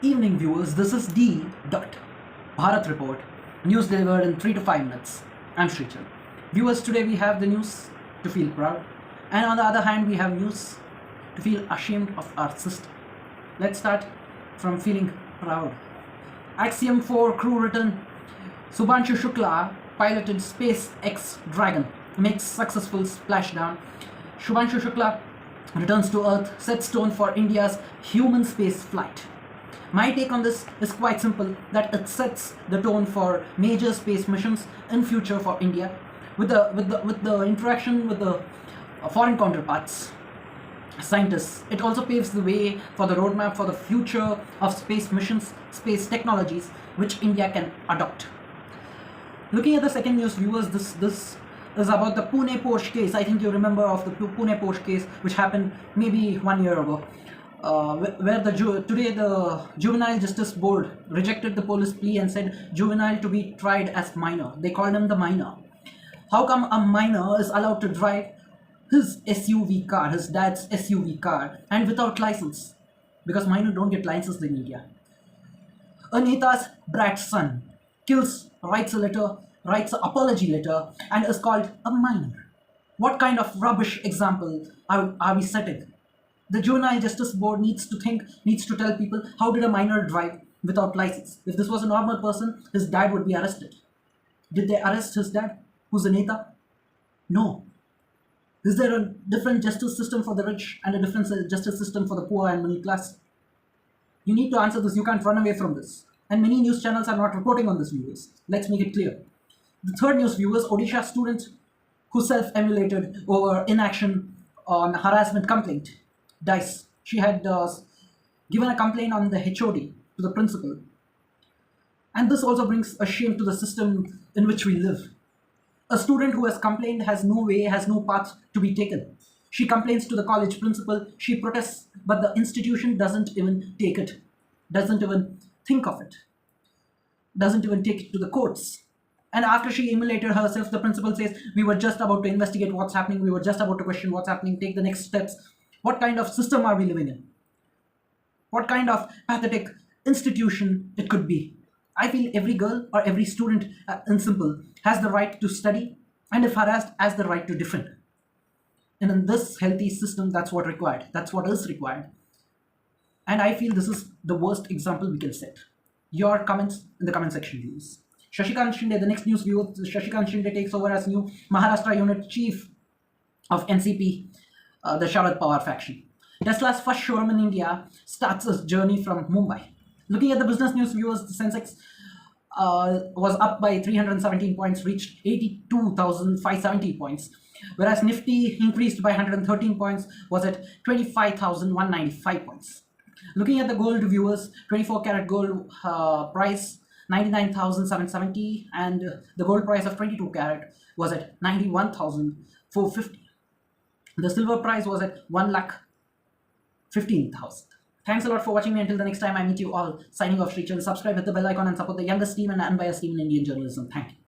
Evening viewers, this is the Bharatreport, news delivered in 3 to 5 minutes. I'm Sricharan. Viewers, today we have the news to feel proud, and on the other hand we have news to feel ashamed of our system. Let's start from feeling proud. Axiom 4 crew return. Shubhanshu Shukla piloted SpaceX Dragon makes successful splashdown. Shubhanshu Shukla returns to Earth, sets tone for India's human space flight. My take on this is quite simple, that it sets the tone for major space missions in future for India with the interaction with the foreign counterparts, scientists. It also paves the way for the roadmap for the future of space missions, space technologies which India can adopt. Looking at the second news, viewers, this is about the Pune Porsche case. I think you remember of the Pune Porsche case which happened maybe 1 year ago. Where today the Juvenile Justice Board rejected the police plea and said juvenile to be tried as minor. They called him the minor. How come a minor is allowed to drive his SUV car, his dad's SUV car, and without license? Because minor don't get license in India. A Neta's brat's son writes an apology letter, and is called a minor. What kind of rubbish example are we setting? The Juvenile Justice Board needs to tell people, how did a minor drive without license? If this was a normal person, his dad would be arrested. Did they arrest his dad, who's a Neta? No. Is there a different justice system for the rich and a different justice system for the poor and middle class? You need to answer this. You can't run away from this. And many news channels are not reporting on this, viewers. Let's make it clear. The third news, viewers, Odisha student who self-emulated over inaction on harassment complaint dies. She had given a complaint on the HOD to the principal. And this also brings a shame to the system in which we live. A student who has complained has no way, has no path to be taken. She complains to the college principal, she protests, but the institution doesn't even take it, doesn't even think of it, doesn't even take it to the courts. And after she emulated herself, the principal says, we were just about to investigate what's happening, we were just about to question what's happening, take the next steps. What kind of system are we living in? What kind of pathetic institution it could be? I feel every girl or every student, in simple, has the right to study, and if harassed, has the right to defend. And in this healthy system, that's what required. That's what is required. And I feel this is the worst example we can set. Your comments in the comment section, please. Shashikanth Shinde, the next news viewer, Shashikanth Shinde takes over as new Maharashtra unit chief of NCP, the Sharad Pawar faction. Tesla's first showroom in India starts its journey from Mumbai. Looking at the business news, viewers, the Sensex was up by 317 points, reached 82,570 points, whereas Nifty increased by 113 points, was at 25,195 points. Looking at the gold, viewers, 24 karat gold price 99,770, and the gold price of 22 karat was at 91,450. The silver price was at 1,15,000. Thanks a lot for watching me. Until the next time I meet you all, signing off, Sricharan. Subscribe, hit the bell icon, and support the youngest team and unbiased team in Indian journalism. Thank you.